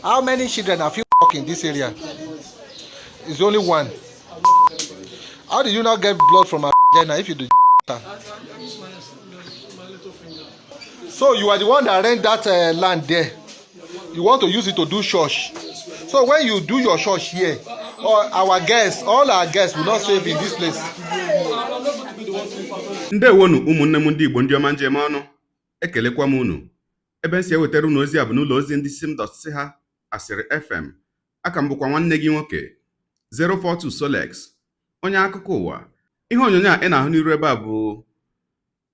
How many children have you in this area? It's only one. How did you not get blood from her vagina if you do? So you are the one that rent that land there. You want to use it to do church. So when you do your church here, all our guests will not save in this place. Ndewonu ụmụnne m ndị Igbo ndị ọma njem ọnụ, ekelekwa m unu. Ebe nsi ewetara unu ozi a bụ n'ụlọ ozi ndị sim.si ha Asịrị FM. Aka m bụkwa nwanne gị nwoke 042 Solex, onye akụkọ ụwa. Ihe onyonyo a ị na-ahụ n'iru ebe a bụ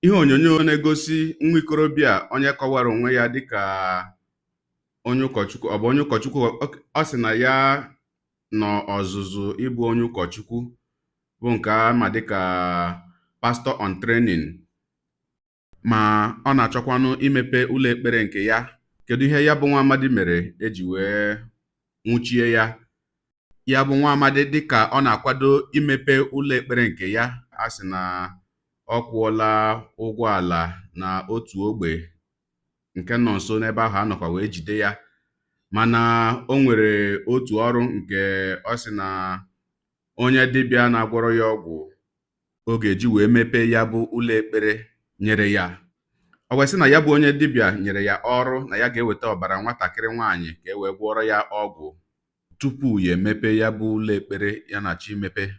ihe onyonyo na-egosi nwa ikorobịa onye kọwara onwe ya dịka onye ụkọchukwu. Ọ bụ onye ụkọchukwu, ọ sị na ya nọ ọzụzụ ịbụ onye ụkọchukwu, bụ nke ama dịka pastor on training, ma ọ na-achọkwanụ imepe ụlọ ekpere nke ya. Kedu ihe ya bụ nwa amadi mere eji wee nwụchie ya? Ya bụ nwa amadi dịka ọ na-akwado imepe ụlọ ekpere nke ya, a sị na ọ kwụọla ụgwọ ala na otu ogbe nke nọ nso n'ebe ahụ anọkwa wee jide ya. Mana o nwere otu ọrụ nke ọ sị na onye dibịa na-agwọrọ ya ọgwụ ọ ga-eji wee mepee ya bụ ụlọ ekpere nyere ya. Ọ wee sị na ya bụ onye dibịa nyere ya ọrụ na ya ga-eweta ọbara nwatakịrị nwaanyị ka e wee gwọrọ ya ọgwụ tupu ya emepe ya bụ ụlọ ekpere ya na chi mepe.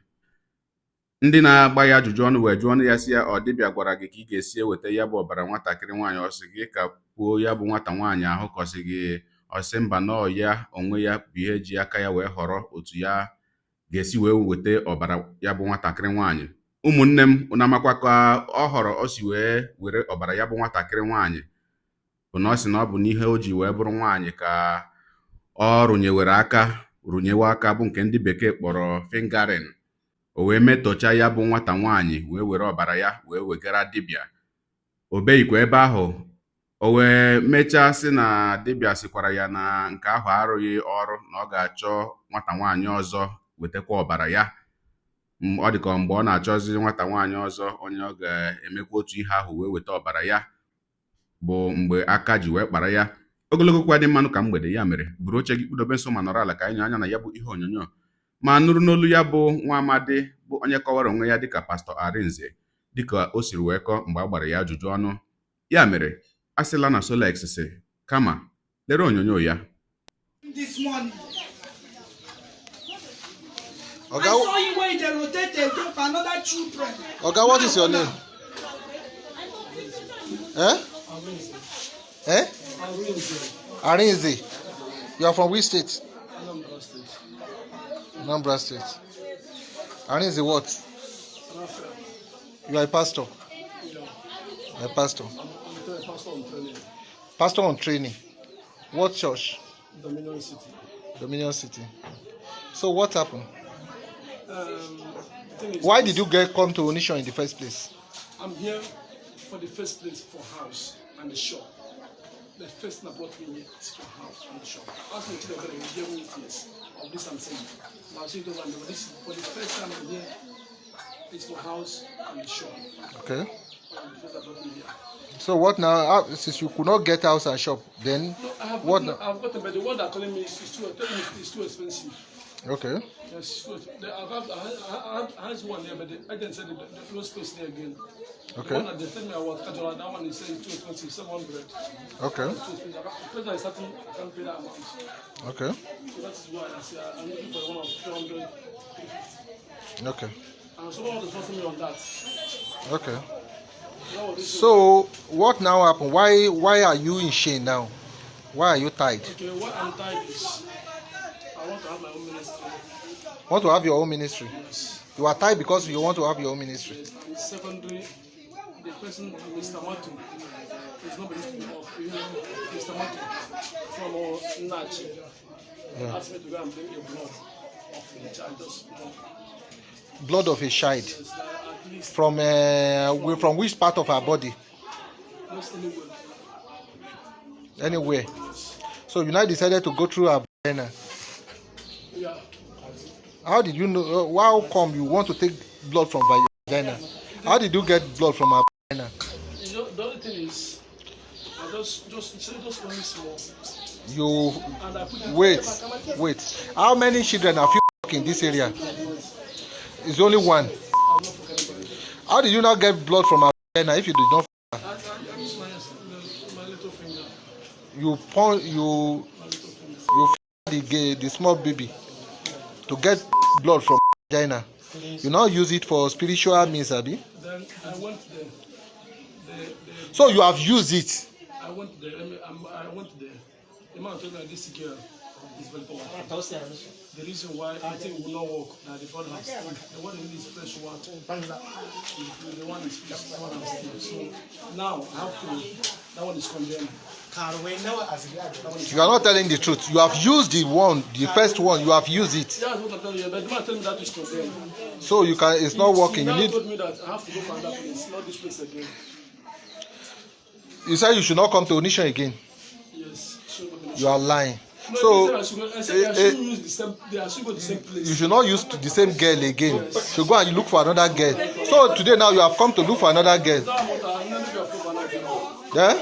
Ndị na-agba ya ajụjụ ọnụ wee jụọ ọnụ ya sị ya, ọ dibịa gwara gị ka ị ga-esi eweta ya bụ ọbara nwatakịrị nwaanyị? Ọ sị gị ka kwuo ya bụ nwata nwaanyị ahụ ka ọ sị gị? Ọ sị mba, na ya onwe ya bụ ihe ji aka ya wee họrọ otu ya ga-esi wee weta ọbara ya bụ nwatakịrị nwaanyị. Ụmụnne m, unu amakwa ka ọ họrọ o si wee were ọbara ya bụ nwatakịrị nwaanyị? Bụ na ọ sị na ọ bụ n'ihe o ji wee bụrụ nwaanyị ka ọ rụnyewe aka bụ nke ndị bekee kpọrọ fingering. O wee metọcha ya bụ nwata nwaanyị wee were ọbara ya wee wegara dibịa. O beghịkwa ebe ahụ, o wee mechaa sị na dibịa sịkwara ya na nke ahụ arụghị ọrụ, na ọ ga-achọ nwata nwaanyị ọzọ wetakwa ọbara ya. Ọ dịka mgbe ọ na-achọzi nwata nwaanyị ọzọ onye ọ ga-emekwa otu ihe ahụ wee weta ọbara ya bụ mgbe aka ji wee kpara ya. Ogologo kwa dị mmanụ ka mgbede, ya mere buru oche gị kpudobe nso ma nọrọ ala ka anyị nye anya na ya bụ ihe onyonyo ma nụrụ n'olu ya bụ nwa amadi bụ onye kọwara onwe ya dịka Pastor Arinze dịka o siri wee kọọ mgbe a gbara ya ajụjụ ọnụ. Ya mere asịla na Solex sị kama lere onyonyo ya. This morning. Oga, I saw you when they rotated for another children. Oga, what is your name? Arinze. You are from which state? Anambra State. Arinze what? You are a pastor? A pastor. Pastor on training. What church? Dominion City. Dominion City. So what happened? Why did you come to Onisha in the first place? I'm here for the first place for house and the shop. The first thing that brought me here is for house and the shop. Ask me to the hear me yes. Of this I'm saying. Now see those and this is for the first time I'm here. It's for house and the shop. Okay. The first that brought me here. So what now? Since you could not get house and shop, then No, I have what? I've got them, but the one that calling me is too expensive. Okay. Yes, good. I had one there, but I didn't say the close place there again. Okay. The one that they sent me about Kajola, that one is saying too expensive, 700. Okay. Because I starting, I can't pay that amount. Okay. So that is why I say I'm looking for one of 300. Okay. And someone was forcing me on that. Okay. That was it. So what now happened? Why are you in shame now? Why are you tied? Okay, what I'm tired is I want to have my own ministry. Want to have your own ministry? Yes. You are tied because you want to have your own ministry. Yes. And secondly, the person, Mr. Matu, is not listening off. Mr. Matu from Nachi asked me to go and bring a blood of the child. Just Blood of a child. yes, at least From which part of our body? just anywhere. Anywhere. So you now decided to go through our vagina. Yeah. How did you know? How come you want to take blood from vagina? How did you get blood from our vagina? You know, the only thing is, I just only small. You And I put it wait. How many children have you in this area? It's only one. I will not fuck anybody. How did you not get blood from our vagina if you did not? I use my little finger. You the small baby to get blood from vagina. You now use it for spiritual means, Abi. Then I went there. So you have used it. I went there. I went there. The man told me that this girl is very powerful. The reason why I think it will not work now the body has Steve. The one in this fresh water. The one is fish. The one has Steve. So now I have to. That one is condemned. You are not telling the truth. You have used the first one. You have used it. Yeah, that's what I'm telling you. But the man told me that is condemned. So you can. It's not working. You He need. told me that I have to go for another place, not this place again. You said you should not come to Onisha again. Yes. You are lying. No, So I should use the same. I should go the same place. you should not use the same girl again. You should go and look for another girl. So today now you have come to look for another girl. Yeah? I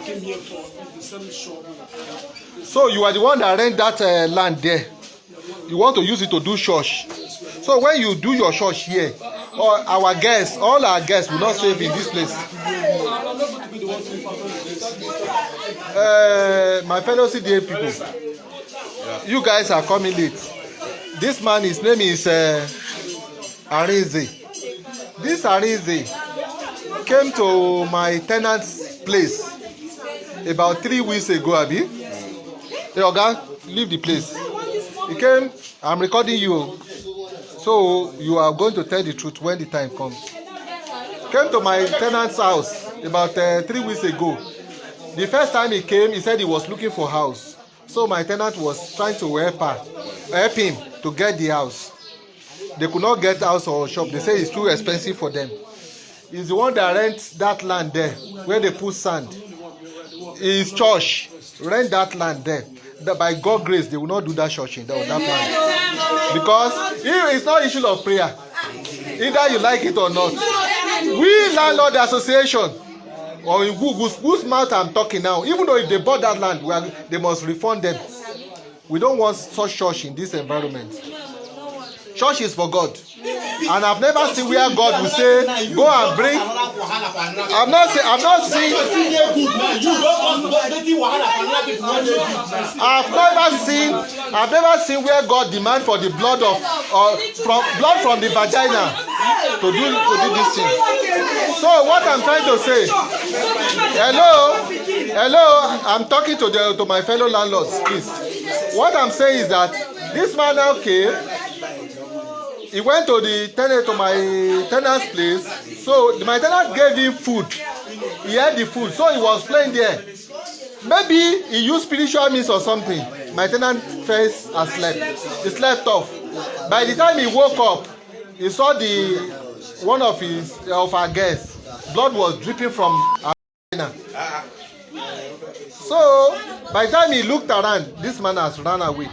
came here for the same shop. So you are the one that rent that land there. You want to use it to do church. So when you do your church here, all our guests will not save in this place. I'm not going to be the one to perform this. My fellow CDA people, you guys are coming late. This man, his name is Arinze. This Arinze came to my tenant's place about 3 weeks ago, Abi. Hey, Oga, leave the place. He came, I'm recording you. So you are going to tell the truth when the time comes. Came to my tenant's house about 3 weeks ago. The first time he came, he said he was looking for house. So my tenant was trying to help him to get the house. They could not get house or shop. They say it's too expensive for them. He's the one that rents that land there where they put sand. His church rent that land there. By God's grace, they will not do that church in that land. Because it's not issue of prayer. Either you like it or not. We Landlord Association, or in whose mouth I'm talking now, even though if they bought that land, they must refund them. We don't want such church in this environment. Church is for God. And I've never seen where God will say, go and bring. I've not seen I've never seen where God demand for the blood blood from the vagina to do this thing. So what I'm trying to say, hello, I'm talking to my fellow landlords, please. What I'm saying is that this man now came. He went to my tenant's place. So my tenant gave him food. He had the food, so he was playing there. Maybe he used spiritual means or something. My tenant first and slept. He slept off. By the time he woke up, he saw one of our guests. Blood was dripping from her vagina. So by the time he looked around, this man has run away.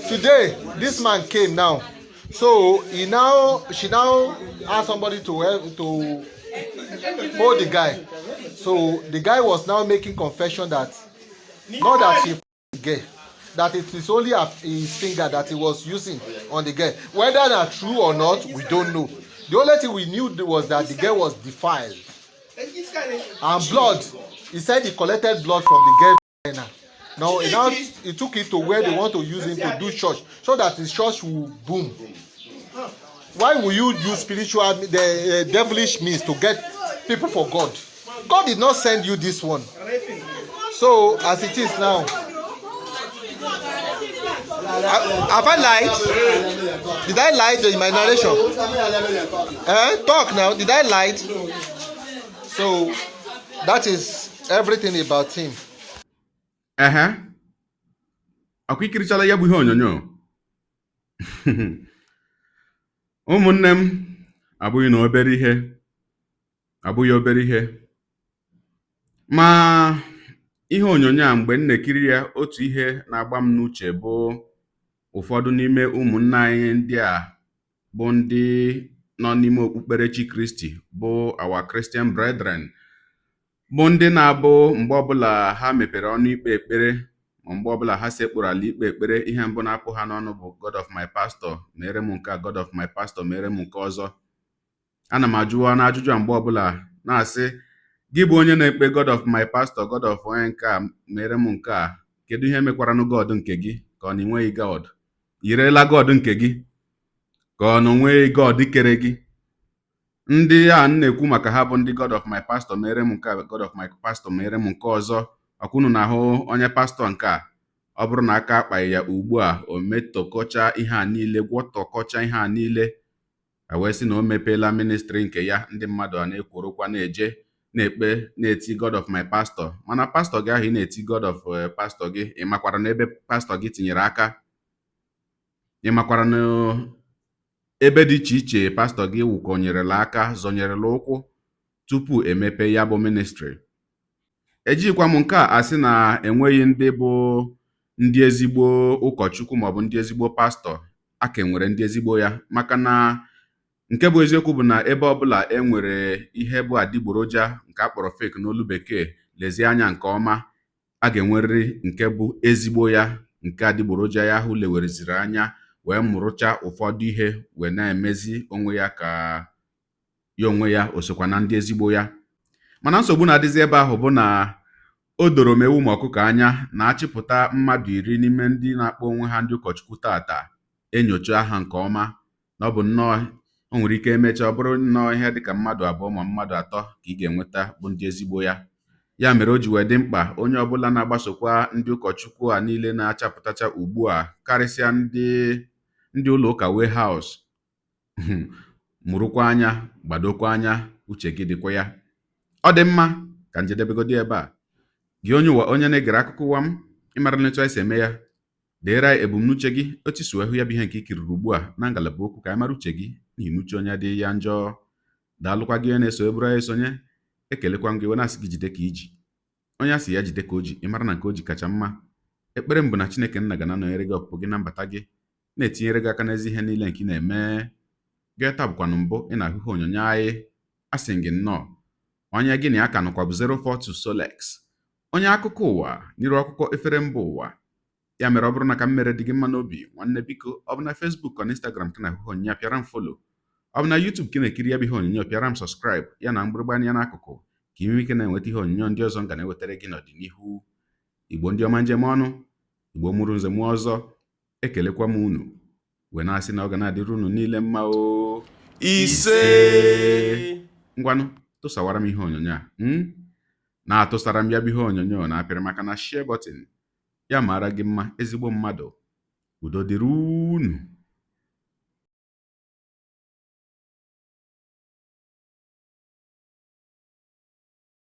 Today, this man came now. So she now asked somebody to help to hold the guy. So the guy was now making confession that not that he gay, that it is only his finger that he was using on the girl. Whether that's true or not, we don't know. The only thing we knew was that the girl was defiled. And blood, he said he collected blood from the girl. Now he took it to where they want to use him to do church, so that his church will boom. Why will you use the devilish means to get people for God? God did not send you this one. So as it is now, have I lied? Did I lie in my narration? Talk now. Did I lie? So that is everything about him. Akwa ikirichala ya bụ ihe onyonyo. Ụmụnne m, abụghị obere ihe. Ma ihe onyonyo a mgbe m na-ekiri ya, otu ihe na-agba m n'uche bụ ụfọdụ n'ime ụmụnna anyị ndị a bụ ndị nọ n'ime okpukperechi Kristi bụ our Christian brethren bụ ndị na-abụ mgbe ọbụla ha mepere ọnụ ikpe ekpere ma mgbe ọbụla ha sekpụrụ ala ikpe ekpere, ihe mbụ na-apụ ha n'ọnụ bụ God of my pastor mere m nke a, God of my pastor mere m nke ọzọ. Ana m ajụwa n'ajụjụ a mgbe ọbụla na-asị, gị bụ onye na-ekpe God of my pastor, God of onye nke a mere m nke a, kedu ihe mekwaranụ God nke gị? Ka ọ na enweghị God? Yirela God nke gị ka ọ na onweghị God kere gị? Ndị a na-ekwu maka ha bụ ndị God of my pastor mere m nke a, God of my pastor mere m nke ọzọ. Ọkwunu na-ahụ onye pastọ nke a, ọ bụrụ na aka akpaghị ya ugbu a, o metọkọcha ihe a niile, gwọtọkọcha ihe a niile, wee sị na o mepeela ministri nke ya, ndị mmadụ a na-ekworokwa na-eje na-ekpe na-eti God of my pastor. Mana pastọ gị ahụ ị na-eti God of pastọ gị, ị makwara na ebe pastọ gị tinyere aka? Ị makwara na ebe dị iche iche pastọ gị wụkọnyerela aka, zọnyerela ụkwụ tupu emepe ya bụ ministri? Ejikwa m nke a asị na enweghị ndị bụ ndị ezigbo ụkọchukwu maọbụ ndị ezigbo pastọ. Aka enwere ndị ezigbo ya, maka na nke bụ eziokwu bụ na ebe ọbụla e nwere ihe bụ adịgboroja nke a kpọrọ fake n'olu bekee, lezie anya nke ọma, a ga-enwerịrị nke bụ ezigbo ya, nke adịgboroja ya ahụ lewereziri anya wee mụrụcha ụfọdụ ihe wee na-emezi onwe ya ka ya onwe ya o sokwa na ndị ezigbo ya. Mana nsogbu na-adịzi ebe ahụ bụ na o doro m ewu ma ọkụkọ anya na-achịpụta mmadụ 10 n'ime ndị na-akpọ onwe ha ndị ụkọchukwu tata, enyocha ha nke ọma, na ọ bụ nnọọ, o nwere ike emechaa ọ bụrụ nnọọ ihe dịka mmadụ 2 ma mmadụ 3 ka ị ga-enweta bụ ndị ezigbo ya. Ya mere o ji wee dị mkpa onye ọbụla na-agbasokwa ndị ụkọchukwu a niile na-achapụtacha ugbu a, karịsịa ndị ụlọ ụka Warehouse, mụrụkwa anya, gbadokwa anya, uche gị dịkwa ya. Ọ dị mma ka njedebegodi ebe a. Gị onye na-egere akụkọ ụwa m, ịmara etu anyị si eme ya, deere ebumnuche gị, otu si wee hụ ya bụ ihe nke ikiriri ugbu a na ngalaba okwu, ka anyị mara uche gị n'ihi uche onye adịghị ya njọ. Daalụkwa gị onye na-eso eburu anyị esonye. Ekelekwa m gị wee na-asị gị jide ka iji. Onye a sị ya jide ka o ji, ịmara na nke o ji kacha mma. Ekpere m bụ na Chineke nna ga na-anọnyere gị ọpụpụ gị na mbata gị, na-etinyere gị aka n'ezi ihe niile nke ị na-eme. Gị taa bụkwanụ mbụ ị na-ahụ ihe onyonyo anyị, asị gị nnọọ. Onye gị na ya ka nọkwa bụ 042 Solex, onye akụkọ ụwa n'iru akwụkwọ efere mba ụwa. Ya mere ọ bụrụ na ka m mere dị gị mma n'obi, nwanne biko, ọ bụ na Facebook na Instagram ka na-ahụ onyonyo, pịara m follow. Ọ bụ na YouTube ka na-ekiri ya bụ ihe onyonyo, pịara m subscribe ya na mgbịrịgba anya n'akụkụ, ka ị nwee ike na-enweta ihe onyonyo ndị ọzọ m ga na-ewetara gị n'ọdịnihu. Igbo ndị ọma njem ọnụ, Igbo mụrụ nze mụọ ọzọ, ekelekwa m unu wee na-asị na ọ ga na-adịrị unu niile mma o. Ise. Ngwanụ tụsawara m ihe onyonyo a, na-atụsara m ya bụ ihe onyonyo na-apịrị maka na share button. Ya mara gị mma ezigbo mmadụ. Udo dịrị unu.